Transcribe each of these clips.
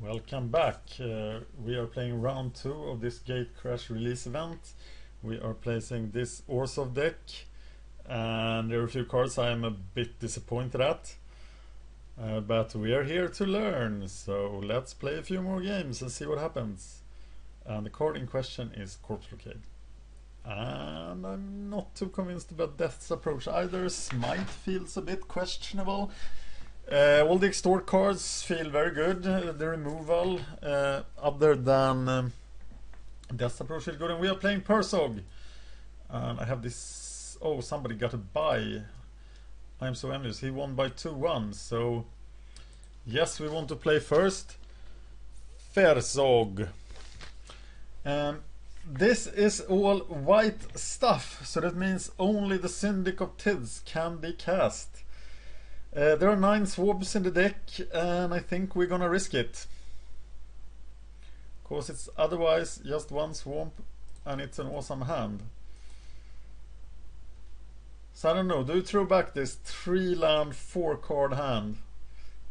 Welcome back. We are playing round 2 of this Gatecrash release event. We are placing this Orzhov deck, and there are a few cards I am a bit disappointed at. But we are here to learn, so let's play a few more games and see what happens. And the card in question is Corpse Blockade. And I'm not too convinced about Death's approach either. Smite feels a bit questionable. All the extort cards feel very good. The removal, other than Death's approach, feels good. And we are playing Persog. And I have this. Oh, somebody got a buy. I'm so envious. He won by 2-1. So, yes, we want to play first. Persog. This is all white stuff, so that means only the Syndic of Tids can be cast. There are 9 swabs in the deck, and I think we're gonna risk it. Cause it's otherwise just one swamp, and it's an awesome hand. So I don't know, do you throw back this 3-land 4-card hand?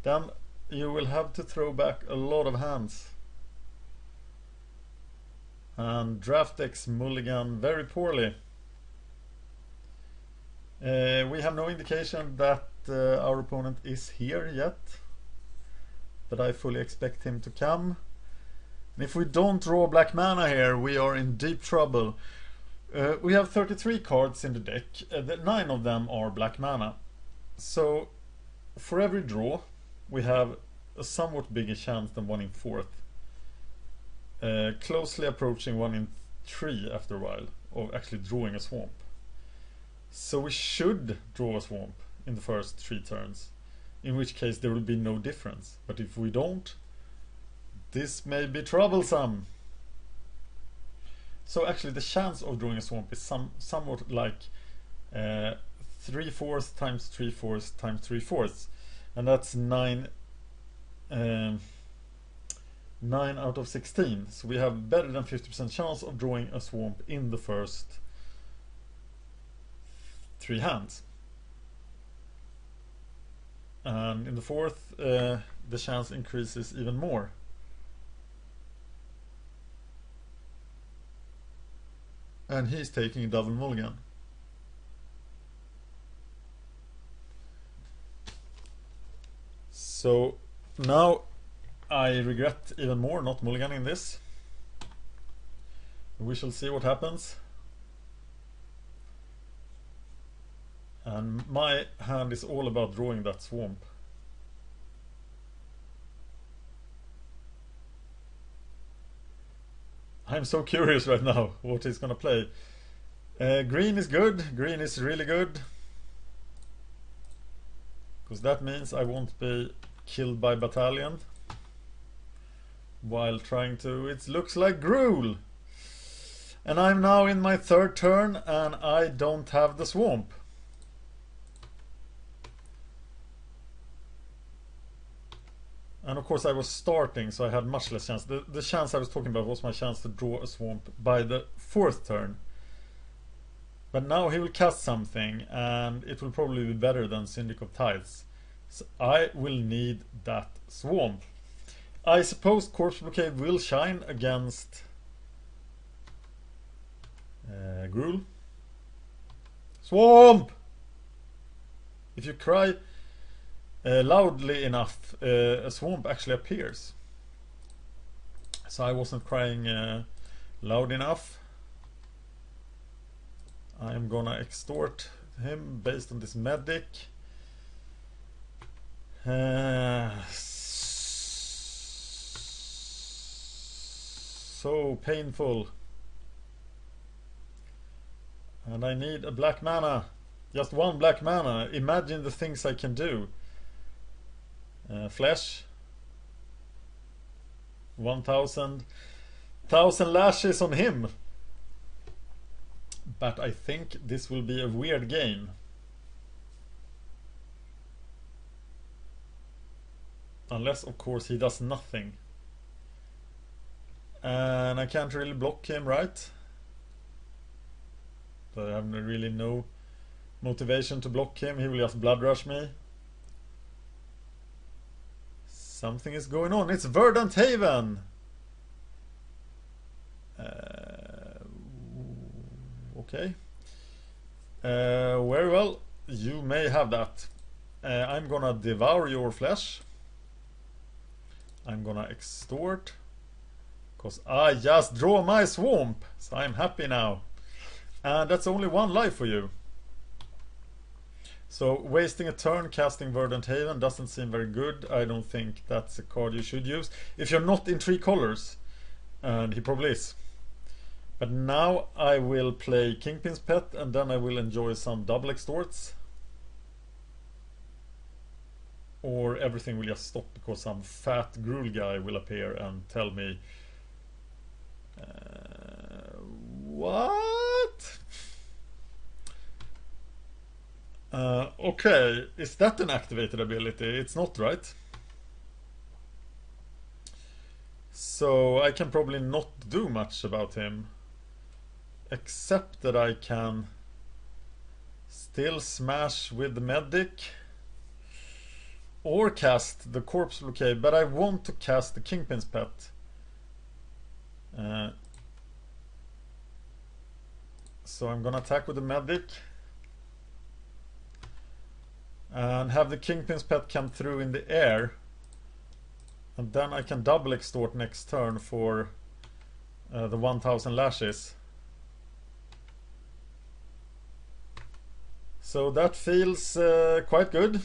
Then you will have to throw back a lot of hands. And draft decks mulligan very poorly. We have no indication that our opponent is here yet, but I fully expect him to come. And if we don't draw black mana here, we are in deep trouble. We have 33 cards in the deck. 9 of them are black mana. So for every draw, we have a somewhat bigger chance than 1 in 4th. Closely approaching 1 in 3 after a while of actually drawing a swamp. So we should draw a swamp in the first 3 turns, in which case there will be no difference. But if we don't, this may be troublesome. So actually the chance of drawing a swamp is somewhat like 3/4 times 3/4 times 3/4, and that's 9 out of 16. So we have better than 50% chance of drawing a swamp in the first 3 hands. And in the 4th, the chance increases even more. And he's taking a double mulligan. So now I regret even more not mulliganing this. We shall see what happens. And my hand is all about drawing that swamp. I'm so curious right now what he's gonna play. Green is good. Green is really good. Because that means I won't be killed by battalion while trying to. It looks like Gruul. And I'm now in my 3rd turn and I don't have the swamp. And of course I was starting, so I had much less chance. The chance I was talking about was my chance to draw a swamp by the 4th turn. But now he will cast something, and it will probably be better than Syndic of Tides. So I will need that swamp. I suppose Corpse Blockade will shine against Gruul. Swamp! If you cry loudly enough, a swamp actually appears. So I wasn't crying loud enough. I am gonna extort him based on this medic. So painful. And I need a black mana. Just 1 black mana. Imagine the things I can do. Flesh. 1,000 lashes on him. But I think this will be a weird game. Unless, of course, he does nothing. And I can't really block him, right? So I have really no motivation to block him. He will just blood rush me. Something is going on. It's Verdant Haven. Okay. Very well. You may have that. I'm gonna devour your flesh. I'm gonna extort. Because I just draw my swamp. So I'm happy now. And that's only one life for you. So wasting a turn casting Verdant Haven doesn't seem very good. I don't think that's a card you should use. If you're not in 3 colors. And he probably is. But now I will play Kingpin's Pet and then I will enjoy some double extorts. Or everything will just stop because some fat Gruul guy will appear and tell me what? Okay, is that an activated ability? It's not, right? So I can probably not do much about him. Except that I can still smash with the medic. Or cast the corpse blockade, but I want to cast the Kingpin's Pet. So I'm gonna attack with the medic. And have the Kingpin's Pet come through in the air. And then I can double extort next turn for the 1000 lashes. So that feels quite good.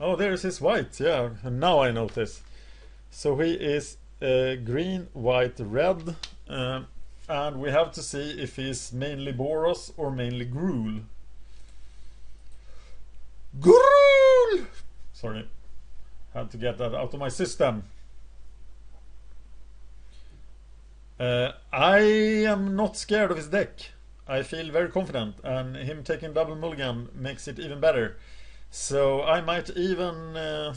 Oh, there's his white, yeah, now I notice. So he is green, white, red. And we have to see if he's mainly Boros or mainly Gruul. Gruul! Sorry, had to get that out of my system. I am not scared of his deck. I feel very confident, and him taking double mulligan makes it even better. So I might even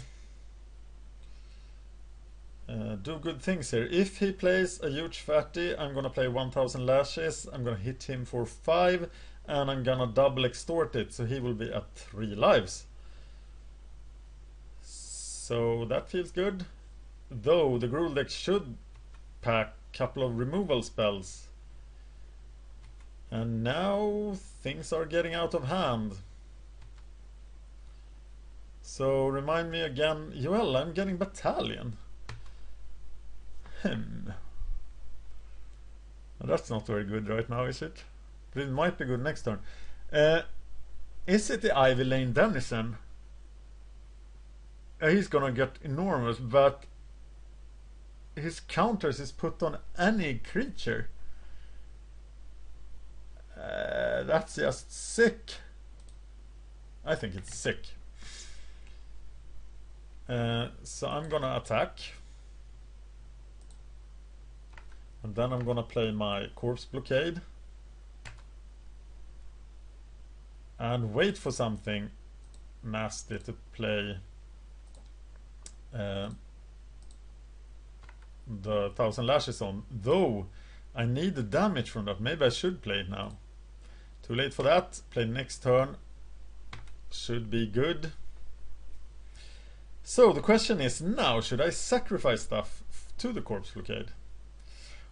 do good things here. If he plays a huge fatty, I'm gonna play 1000 lashes, I'm gonna hit him for 5, and I'm gonna double extort it, so he will be at 3 lives. So that feels good. Though the Gruul deck should pack a couple of removal spells. And now things are getting out of hand. So remind me again, well, I'm getting Battalion. That's not very good right now, is it? But it might be good next turn. Is it the Ivy Lane Denizen? He's gonna get enormous, but his counters is put on any creature. That's just sick. I think it's sick. So I'm gonna attack. And then I'm gonna play my corpse blockade. And wait for something nasty to play the 1000 lashes on. Though I need the damage from that. Maybe I should play it now. Too late for that. Play next turn. Should be good. So the question is now, should I sacrifice stuff to the corpse blockade?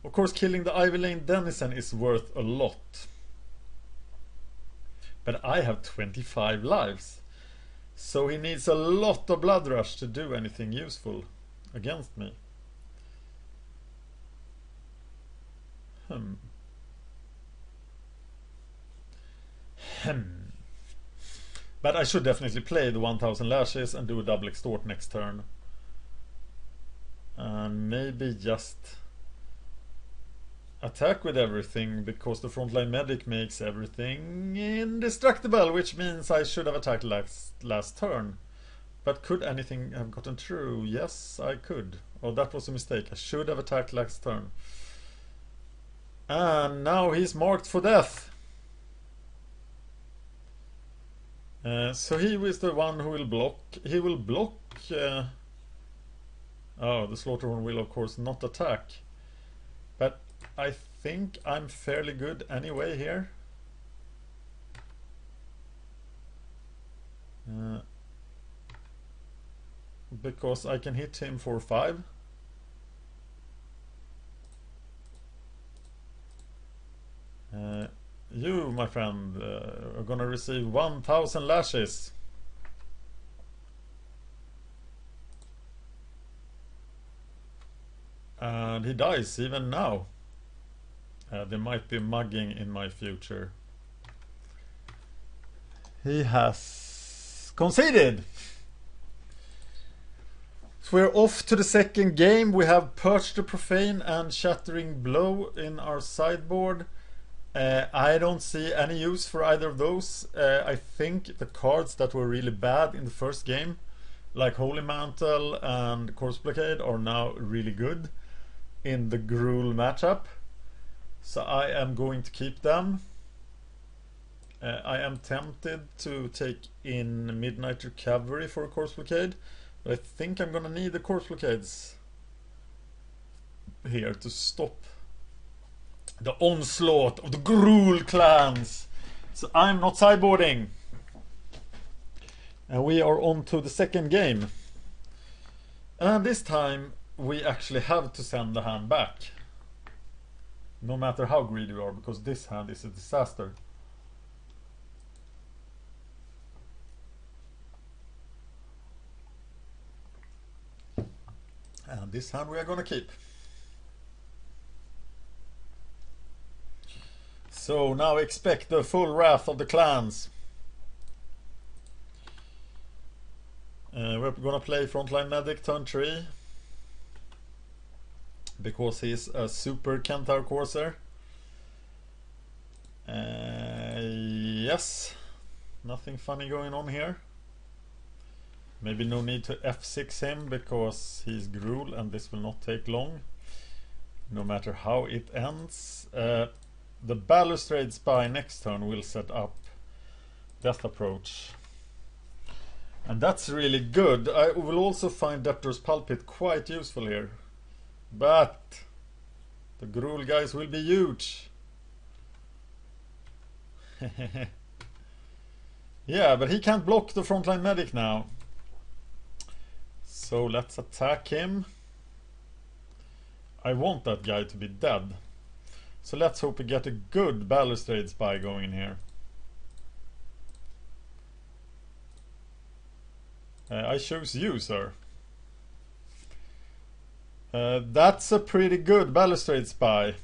Of course, killing the Ivy Lane Denizen is worth a lot. But I have 25 lives. So he needs a lot of blood rush to do anything useful against me. But I should definitely play the 1000 lashes and do a double extort next turn. And maybe just attack with everything, because the frontline medic makes everything indestructible, which means I should have attacked last turn. But could anything have gotten through? Yes, I could. Oh, that was a mistake. I should have attacked last turn. And now he's marked for death. So he is the one who will block. He will block. Oh, the Slaughterhorn will of course not attack. But I think I'm fairly good anyway here. because I can hit him for 5. You, my friend, are gonna receive 1000 lashes. And he dies even now. There might be mugging in my future. He has conceded. So we're off to the second game. We have Purge the Profane and Shattering Blow in our sideboard. I don't see any use for either of those. I think the cards that were really bad in the first game, like Holy Mantle and Corpse Blockade, are now really good in the Gruul matchup. So I am going to keep them. I am tempted to take in Midnighter Cavalry for a Corpse Blockade, but I think I'm gonna need the Corpse Blockades here to stop the onslaught of the Gruul clans. So I'm not sideboarding. And we are on to the second game. And this time we actually have to send the hand back. No matter how greedy we are, because this hand is a disaster. And this hand we are gonna keep. So now expect the full wrath of the clans. We're gonna play Frontline Medic turn 3. Because he's a super Kentaur Corsair. Yes. Nothing funny going on here. Maybe no need to F6 him because he's Gruul and this will not take long. No matter how it ends. The Balustrade Spy next turn will set up Death Approach. And that's really good. I will also find Debtor's Pulpit quite useful here. But the Gruul guys will be huge. Yeah, but he can't block the Frontline Medic now. So let's attack him. I want that guy to be dead. So let's hope we get a good Balustrade Spy going in here. I choose you, sir. That's a pretty good Balustrade Spy.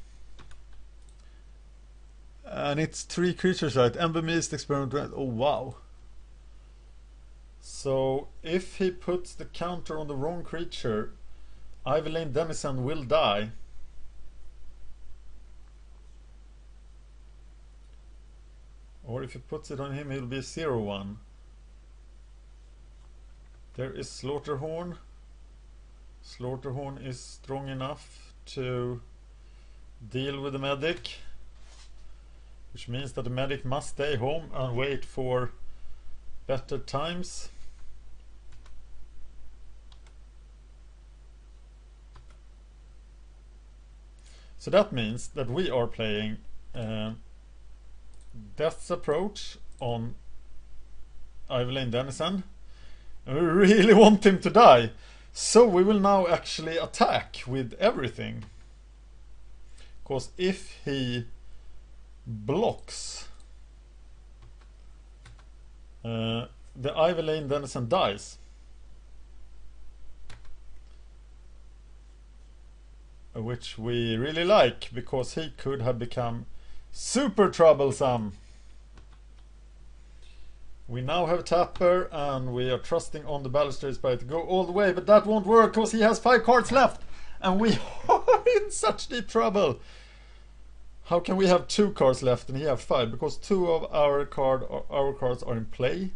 And it's 3 creatures, right? Ember Mist, Experiment Red. Oh, wow. So if he puts the counter on the wrong creature, Ivyllane Denizen will die. Or if he puts it on him, he'll be 0-1. There is Slaughterhorn. Slaughterhorn is strong enough to deal with the medic. Which means that the medic must stay home and wait for better times. So that means that we are playing Death's Approach on Ivyllane Denizen. And we really want him to die. So we will now actually attack with everything. Because if he blocks, the Ivyllane Denizen dies. Which we really like, because he could have become super troublesome. We now have Tapper, and we are trusting on the Balustrade Spy to go all the way, but that won't work because he has 5 cards left, and we are in such deep trouble. How can we have 2 cards left and he have 5? Because 2 of our cards are in play,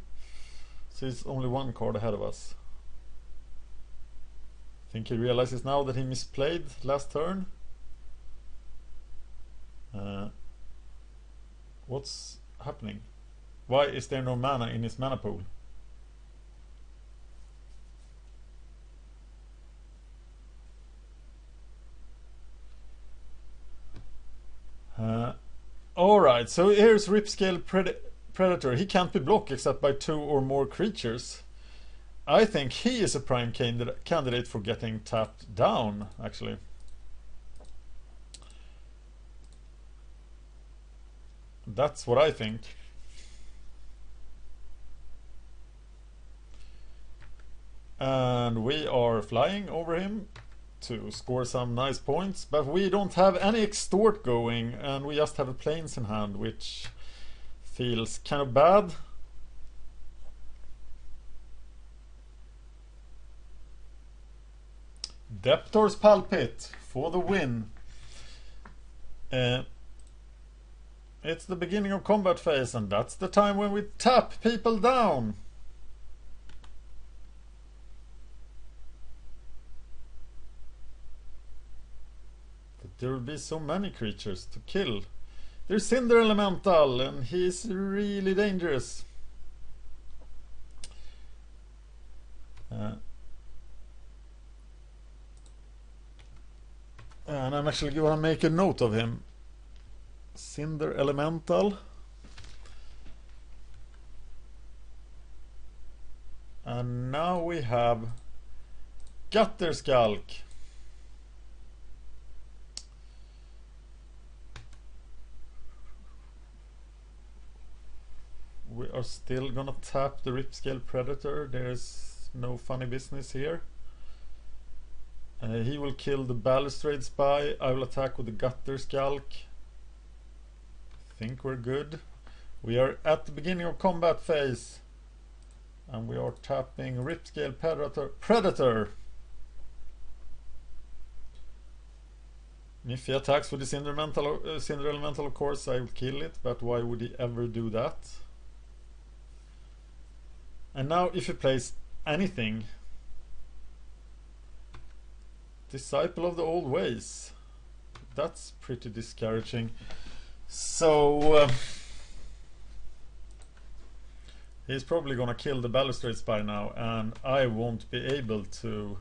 so it's only 1 card ahead of us. I think he realizes now that he misplayed last turn. What's happening? Why is there no mana in his mana pool? Alright, so here's Ripscale Predator. He can't be blocked except by 2 or more creatures. I think he is a prime candidate for getting tapped down, actually. That's what I think. And we are flying over him to score some nice points, but we don't have any extort going, and we just have a planes in hand, which feels kind of bad. Debtor's Pulpit for the win. It's the beginning of combat phase, and that's the time when we tap people down. But there will be so many creatures to kill. There's Cinder Elemental, and he's really dangerous. And I'm actually going to make a note of him. Cinder Elemental. And now we have Gutterskulk. We are still gonna tap the Ripscale Predator. There's no funny business here. He will kill the Balustrade Spy. I will attack with the Gutterskulk. I think we're good. We are at the beginning of combat phase. And we are tapping Ripscale Predator. If he attacks with the Cinder Elemental, of course I will kill it. But why would he ever do that? And now if he plays anything, Disciple of the Old Ways, that's pretty discouraging. So he's probably gonna kill the Balustrade Spy now, and I won't be able to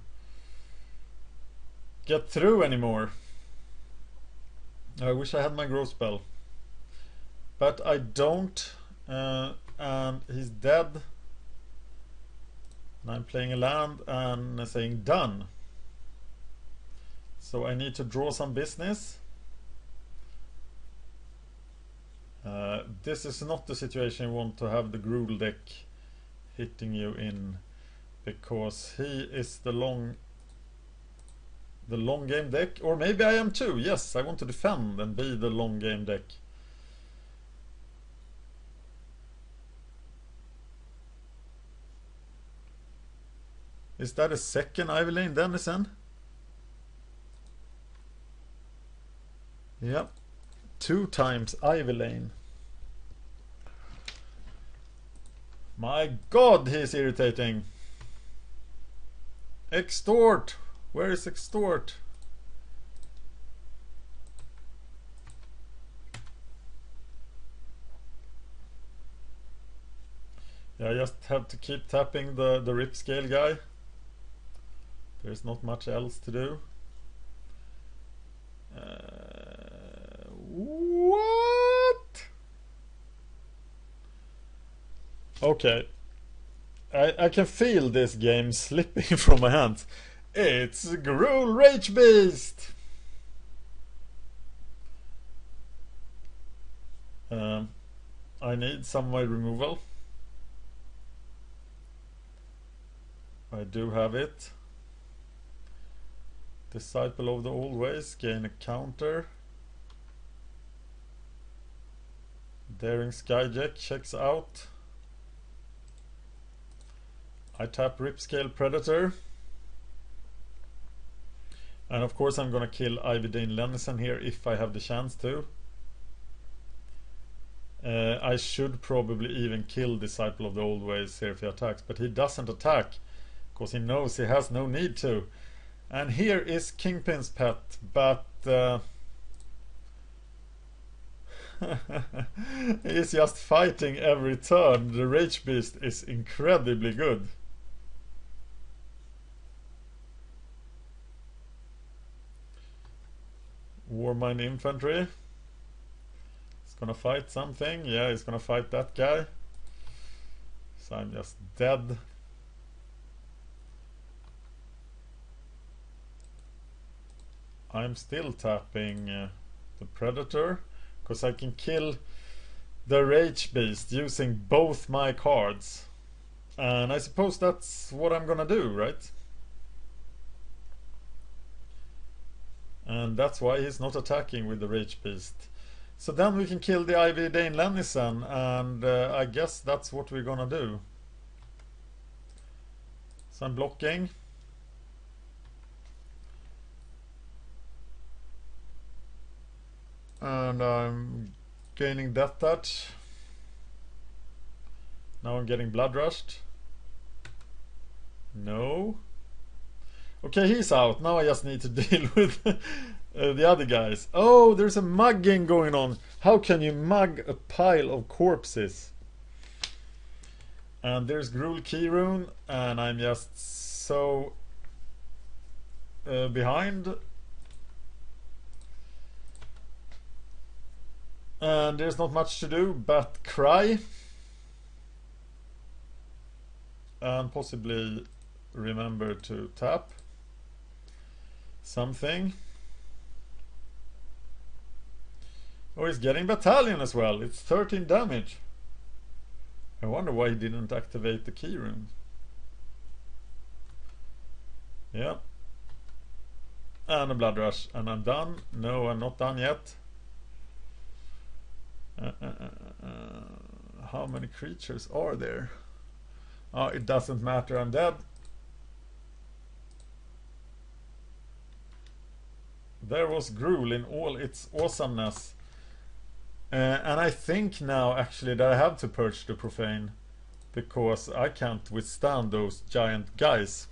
get through anymore. I wish I had my growth spell, but I don't, and he's dead. And I'm playing a land and saying done. So I need to draw some business. This is not the situation you want to have the Gruul deck hitting you in, because he is the long game deck. Or maybe I am too. Yes, I want to defend and be the long game deck. Is that a second Ivy Lane Denizen? Yep. 2 times Ivy Lane. My god, he's irritating. Extort! Where is Extort? Yeah, I just have to keep tapping the Ripscale guy. There's not much else to do. What? Okay. I can feel this game slipping from my hands. It's Gruul Rage Beast! I need some way removal. I do have it. Disciple of the Old Ways, gain a counter. Daring Skyjack checks out. I tap Ripscale Predator. And of course I'm gonna kill Ivy Lane Denizen here if I have the chance to. I should probably even kill Disciple of the Old Ways here if he attacks, but he doesn't attack because he knows he has no need to. And here is Kingpin's Pet, but he's just fighting every turn. The Rage Beast is incredibly good. Warmind Infantry. He's gonna fight something. Yeah, he's gonna fight that guy. So I'm just dead. I'm still tapping the Predator, because I can kill the Rage Beast using both my cards. And I suppose that's what I'm gonna do, right? And that's why he's not attacking with the Rage Beast. So then we can kill the Ivy Dane Lennison, and I guess that's what we're gonna do. So I'm blocking. And I'm gaining Death Touch. Now I'm getting Blood Rushed. No. Okay, he's out. Now I just need to deal with the other guys. Oh, there's a mugging going on. How can you mug a pile of corpses? And there's Gruul Keyrune, and I'm just so behind. And there's not much to do but cry. And possibly remember to tap something. Oh, he's getting Battalion as well. It's 13 damage. I wonder why he didn't activate the key rune. Yeah. And a Blood Rush. And I'm done. No, I'm not done yet. How many creatures are there? Oh, it doesn't matter. I'm dead. There was Gruul in all its awesomeness. And I think now actually that I have to purge the Profane, because I can't withstand those giant guys.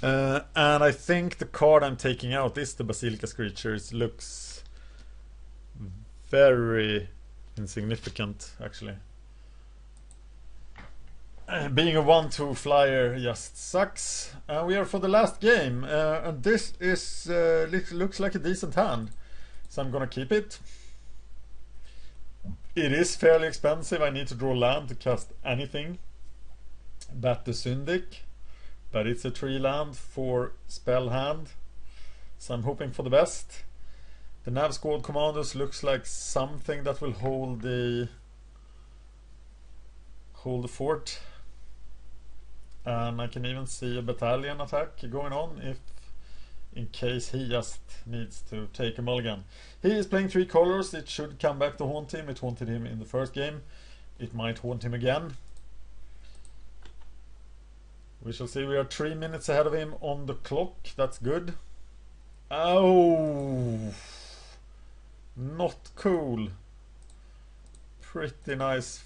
And I think the card I'm taking out is the Basilica Screechers. Looks very insignificant actually. Being a 1/2 flyer just sucks. We are for the last game, and this is looks like a decent hand. So I'm gonna keep it. It is fairly expensive. I need to draw land to cast anything but the Syndic. But it's a 3 land for spell hand. So I'm hoping for the best. The Nav Squad Commandos looks like something that will hold the fort. And I can even see a battalion attack going on if in case he just needs to take a mulligan. He is playing 3 colors. It should come back to haunt him. It haunted him in the first game. It might haunt him again. We shall see. We are 3 minutes ahead of him on the clock. That's good. Oh, not cool. Pretty nice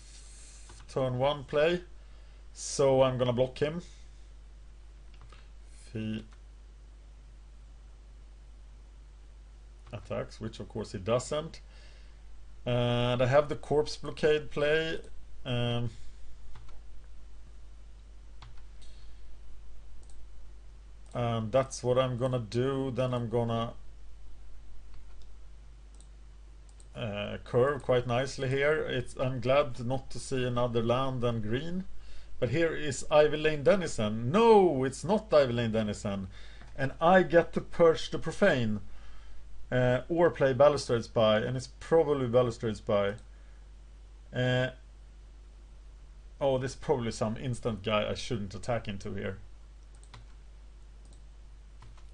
turn 1 play. So I'm gonna block him. If he attacks, which of course he doesn't. And I have the Corpse Blockade play. And that's what I'm gonna do. Then I'm gonna curve quite nicely here. I'm glad not to see another land than green. But here is Ivy Lane Denizen. No, it's not Ivy Lane Denizen. And I get to purge the Profane. Or play Balustrade Spy. And it's probably Balustrade Spy. Oh, there's probably some instant guy I shouldn't attack into here.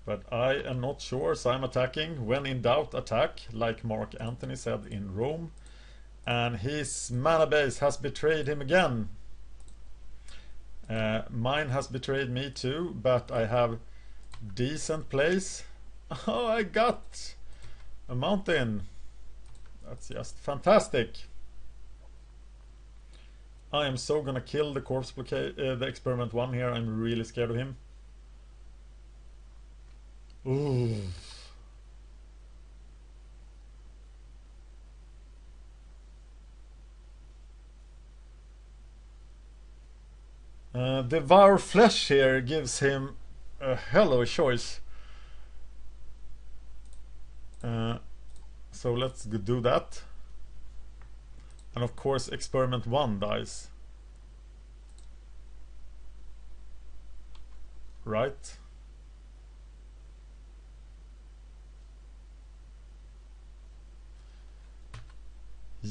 But I am not sure, so I'm attacking. When in doubt, attack, like Mark Antony said in Rome. And his mana base has betrayed him again. Mine has betrayed me too, but I have decent plays. Oh, I got a mountain. That's just fantastic. I am so gonna kill the Corpse Blockade, the Experiment 1 here. I'm really scared of him. Ooh. Devour Flesh here gives him a hell of a choice. So let's do that. And of course Experiment 1 dies. Right.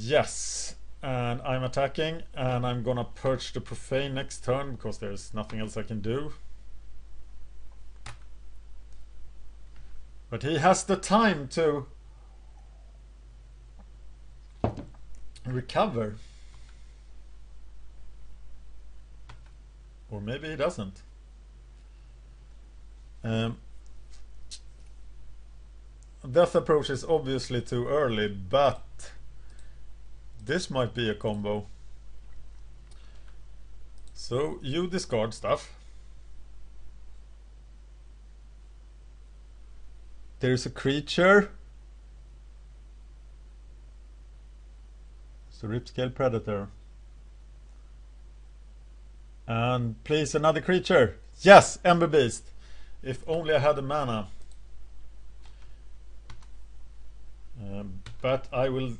Yes, and I'm attacking, and I'm gonna purge the profane next turn because there's nothing else I can do. But he has the time to recover. Or maybe he doesn't. Death approach is obviously too early, but this might be a combo. So you discard stuff. There's a creature. So Ripscale Predator. And please another creature. Yes, Ember Beast. If only I had the mana. But I will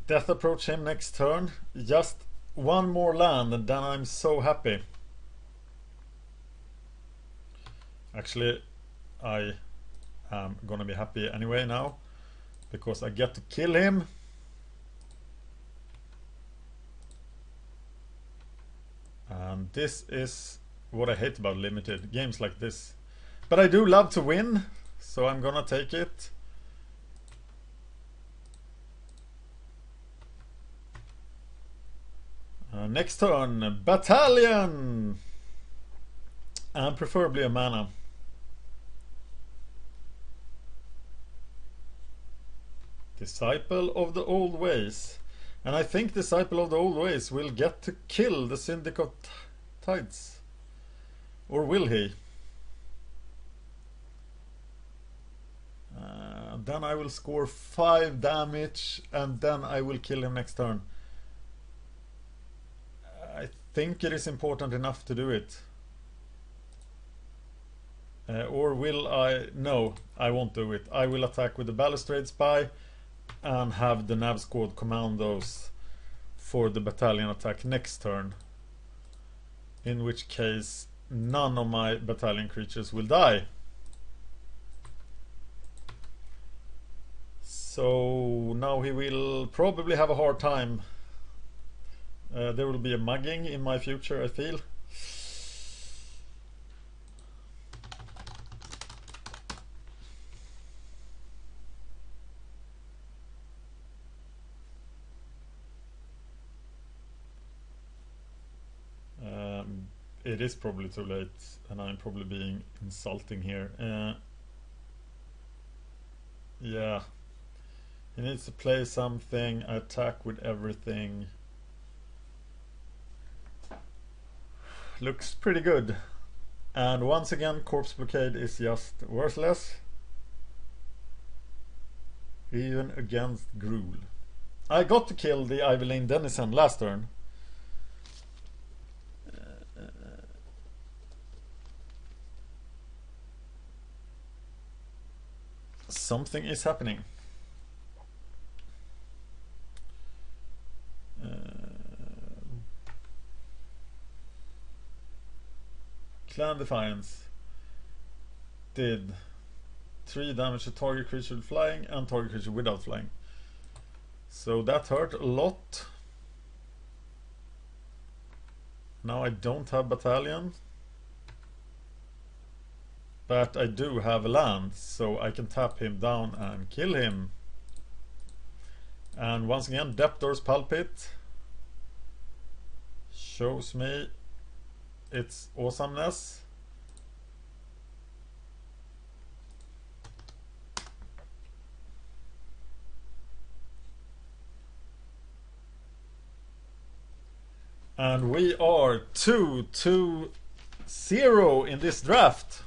death approach him next turn. Just one more land and then I'm so happy. Actually, I am gonna be happy anyway now because I get to kill him. And this is what I hate about limited games like this. But I do love to win, so I'm gonna take it. Next turn, Battalion! And preferably a mana. Disciple of the Old Ways. And I think Disciple of the Old Ways will get to kill the Syndicate Tides. Or will he? Then I will score 5 damage and then I will kill him next turn. I think it is important enough to do it. Or will I? No, I won't do it. I will attack with the Balustrade Spy and have the Nav Squad Commandos for the battalion attack next turn. In which case none of my battalion creatures will die. So now he will probably have a hard time. There will be a mugging in my future, I feel. It is probably too late, and I'm probably being insulting here. Yeah. He needs to play something, attack with everything. Looks pretty good. And once again, Corpse Blockade is just worthless. Even against Gruul. I got to kill the Ivyllane Denizen last turn. Something is happening. Clan Defiance did 3 damage to target creature with flying and target creature without flying. So that hurt a lot. Now I don't have battalion. But I do have a land, so I can tap him down and kill him. And once again, Depthor's Pulpit shows me its awesomeness. And we are 2-2-0 in this draft.